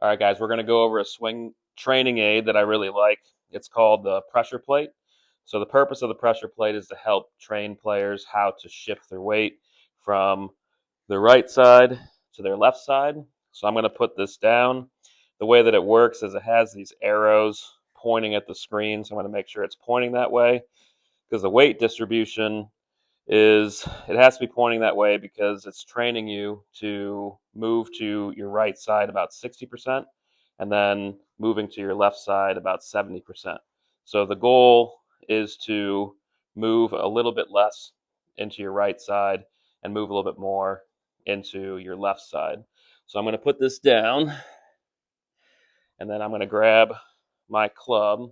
All right, guys, we're going to go over a swing training aid that I really like. It's called the pressure plate. So the purpose of the pressure plate is to help train players how to shift their weight from the right side to their left side. So I'm going to put this down. The way that it works is it has these arrows pointing at the screen. So I'm going to make sure it's pointing that way because the weight distribution it has to be pointing that way because it's training you to move to your right side about 60% and then moving to your left side about 70%. So the goal is to move a little bit less into your right side and move a little bit more into your left side. So I'm going to put this down and then I'm going to grab my club.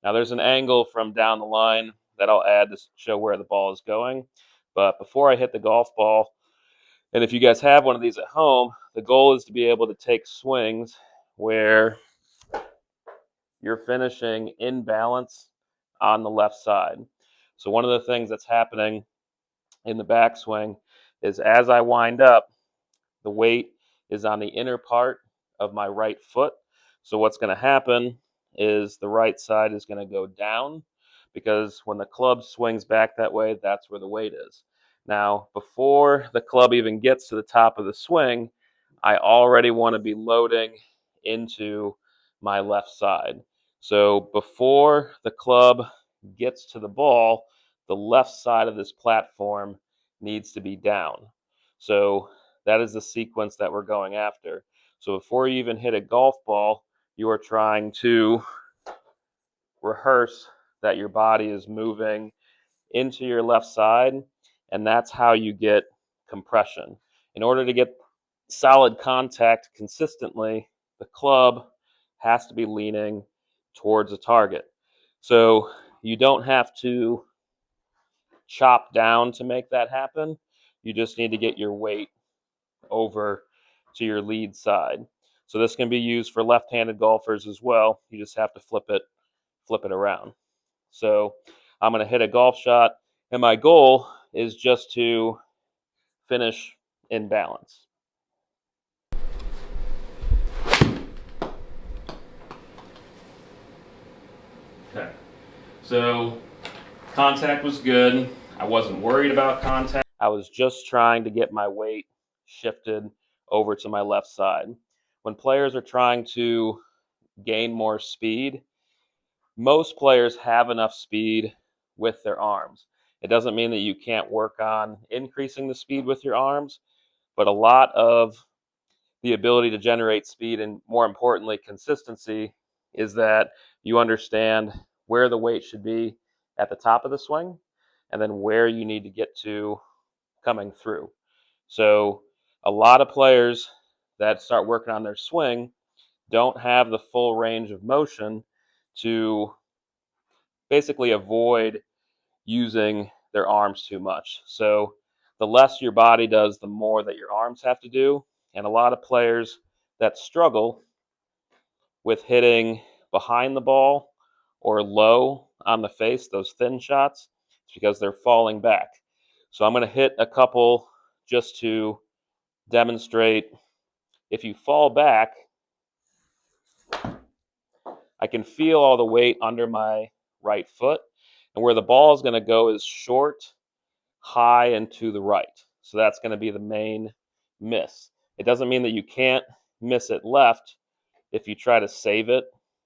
Now there's an angle from down the line that I'll add to show where the ball is going. But before I hit the golf ball, and if you guys have one of these at home, the goal is to be able to take swings where you're finishing in balance on the left side. So one of the things that's happening in the backswing is as I wind up, the weight is on the inner part of my right foot. So what's going to happen is the right side is going to go down because when the club swings back that way, that's where the weight is. Now, before the club even gets to the top of the swing, I already want to be loading into my left side. So before the club gets to the ball, the left side of this platform needs to be down. So that is the sequence that we're going after. So before you even hit a golf ball, you are trying to rehearse that your body is moving into your left side, and that's how you get compression. In order to get solid contact consistently, the club has to be leaning towards a target. So you don't have to chop down to make that happen. You just need to get your weight over to your lead side. So this can be used for left-handed golfers as well. You just have to flip it around. So I'm going to hit a golf shot, and my goal is just to finish in balance. Okay. So contact was good. I wasn't worried about contact. I was just trying to get my weight shifted over to my left side. When players are trying to gain more speed, most players have enough speed with their arms. It doesn't mean that you can't work on increasing the speed with your arms, but a lot of the ability to generate speed and, more importantly, consistency is that you understand where the weight should be at the top of the swing and then where you need to get to coming through. So a lot of players that start working on their swing don't have the full range of motion to basically avoid using their arms too much. So the less your body does, the more that your arms have to do. And a lot of players that struggle with hitting behind the ball or low on the face, those thin shots, it's because they're falling back. So I'm going to hit a couple just to demonstrate. If you fall back, I can feel all the weight under my right foot. And where the ball is going to go is short, high, and to the right. So that's going to be the main miss. It doesn't mean that you can't miss it left if you try to save it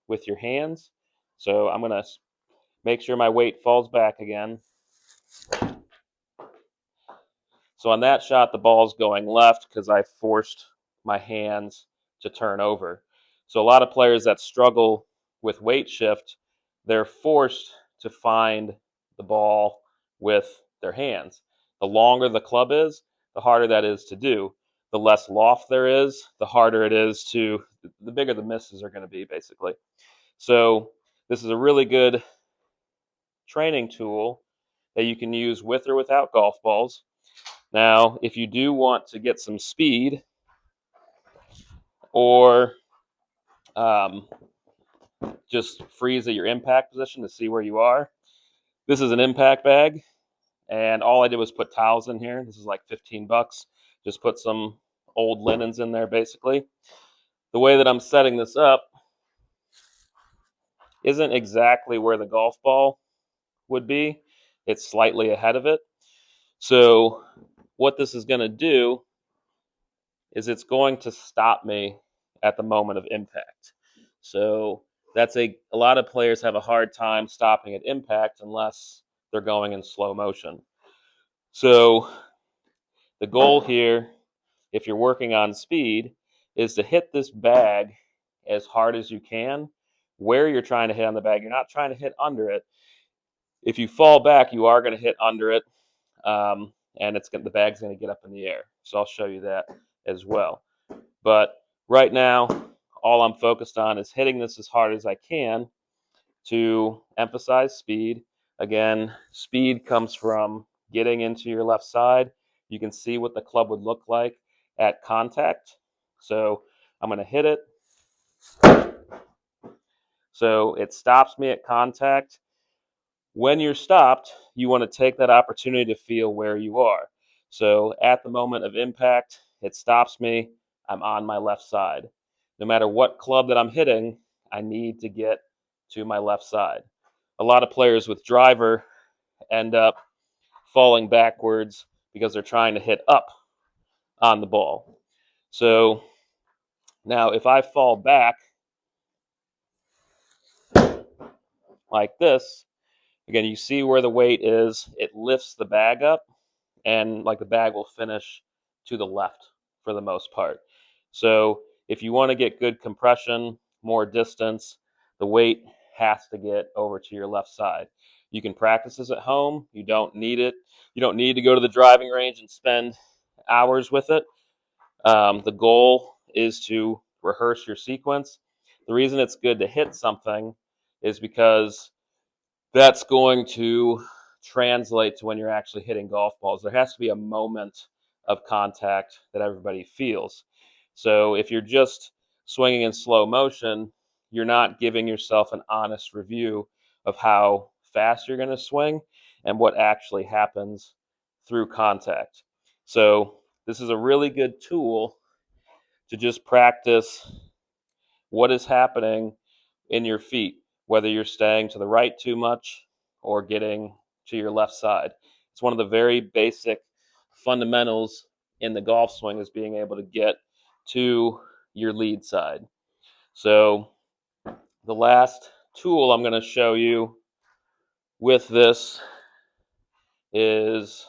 with your hands. So I'm going to make sure my weight falls back again. So on that shot, the ball's going left because I forced my hands to turn over. So a lot of players that struggle with weight shift, they're forced to find the ball with their hands. The longer the club is, the harder that is to do. The less loft there is, the harder it is the bigger the misses are going to be, basically. So this is a really good training tool that you can use with or without golf balls. Now, if you do want to get some speed or just freeze at your impact position to see where you are, this is an impact bag, and all I did was put towels in here. This is like $15. Just put some old linens in there, basically. the way that I'm setting this up isn't exactly where the golf ball would be. It's slightly ahead of it. So what this is going to do is it's going to stop me at the moment of impact. So that's a lot of players have a hard time stopping at impact unless they're going in slow motion. So the goal here, if you're working on speed, is to hit this bag as hard as you can where you're trying to hit on the bag. You're not trying to hit under it. If you fall back, you are going to hit under it, and the bag's going to get up in the air. So I'll show you that as well. But right now, all I'm focused on is hitting this as hard as I can to emphasize speed. Again, speed comes from getting into your left side. You can see what the club would look like at contact. So I'm going to hit it. So it stops me at contact. When you're stopped, you want to take that opportunity to feel where you are. So at the moment of impact, it stops me. I'm on my left side. No matter what club that I'm hitting, I need to get to my left side. A lot of players with driver end up falling backwards because they're trying to hit up on the ball. So now if I fall back like this, again, you see where the weight is. It lifts the bag up, and like the bag will finish to the left for the most part. So if you want to get good compression, more distance, the weight has to get over to your left side. You can practice this at home. You don't need it. You don't need to go to the driving range and spend hours with it. The goal is to rehearse your sequence. The reason it's good to hit something is because that's going to translate to when you're actually hitting golf balls. There has to be a moment of contact that everybody feels. So if you're just swinging in slow motion, you're not giving yourself an honest review of how fast you're going to swing and what actually happens through contact. So this is a really good tool to just practice what is happening in your feet, whether you're staying to the right too much or getting to your left side. It's one of the very basic fundamentals in the golf swing is being able to get to your lead side. So the last tool I'm going to show you with this is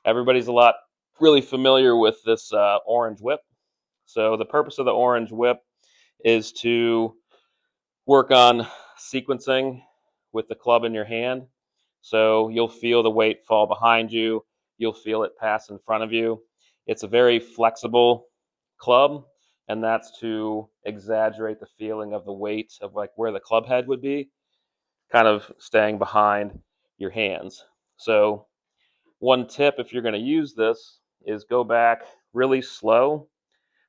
everybody's really familiar with this orange whip. So the purpose of the orange whip is to work on sequencing with the club in your hand. So you'll feel the weight fall behind you. You'll feel it pass in front of you. It's a very flexible club, and that's to exaggerate the feeling of the weight of like where the club head would be, kind of staying behind your hands. So one tip if you're going to use this is go back really slow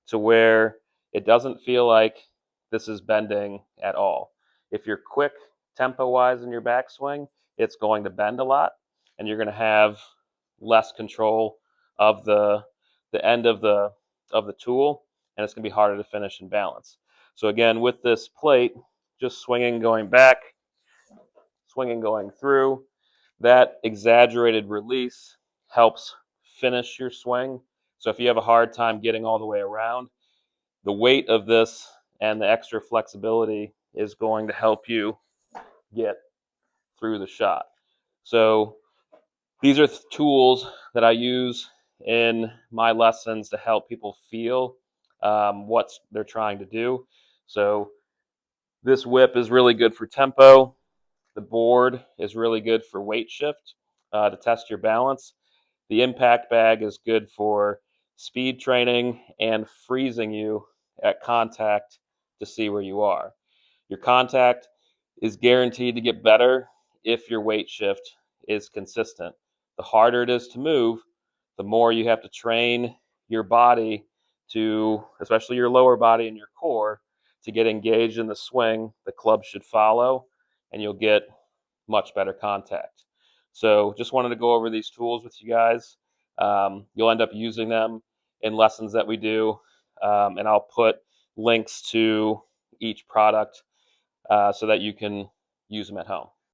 to where it doesn't feel like this is bending at all. If you're quick tempo wise in your backswing, it's going to bend a lot and you're going to have less control of the end of the tool, and it's going to be harder to finish and balance. So again, with this plate, just swinging going back, swinging going through, that exaggerated release helps finish your swing. So if you have a hard time getting all the way around, the weight of this and the extra flexibility is going to help you get through the shot. So these are tools that I use in my lessons to help people feel what they're trying to do. So this whip is really good for tempo. The board is really good for weight shift to test your balance. The impact bag is good for speed training and freezing you at contact to see where you are. Your contact is guaranteed to get better if your weight shift is consistent. The harder it is to move, the more you have to train your body to, especially your lower body and your core, to get engaged in the swing. The club should follow, and you'll get much better contact. So just wanted to go over these tools with you guys. You'll end up using them in lessons that we do. and I'll put links to each product so that you can use them at home.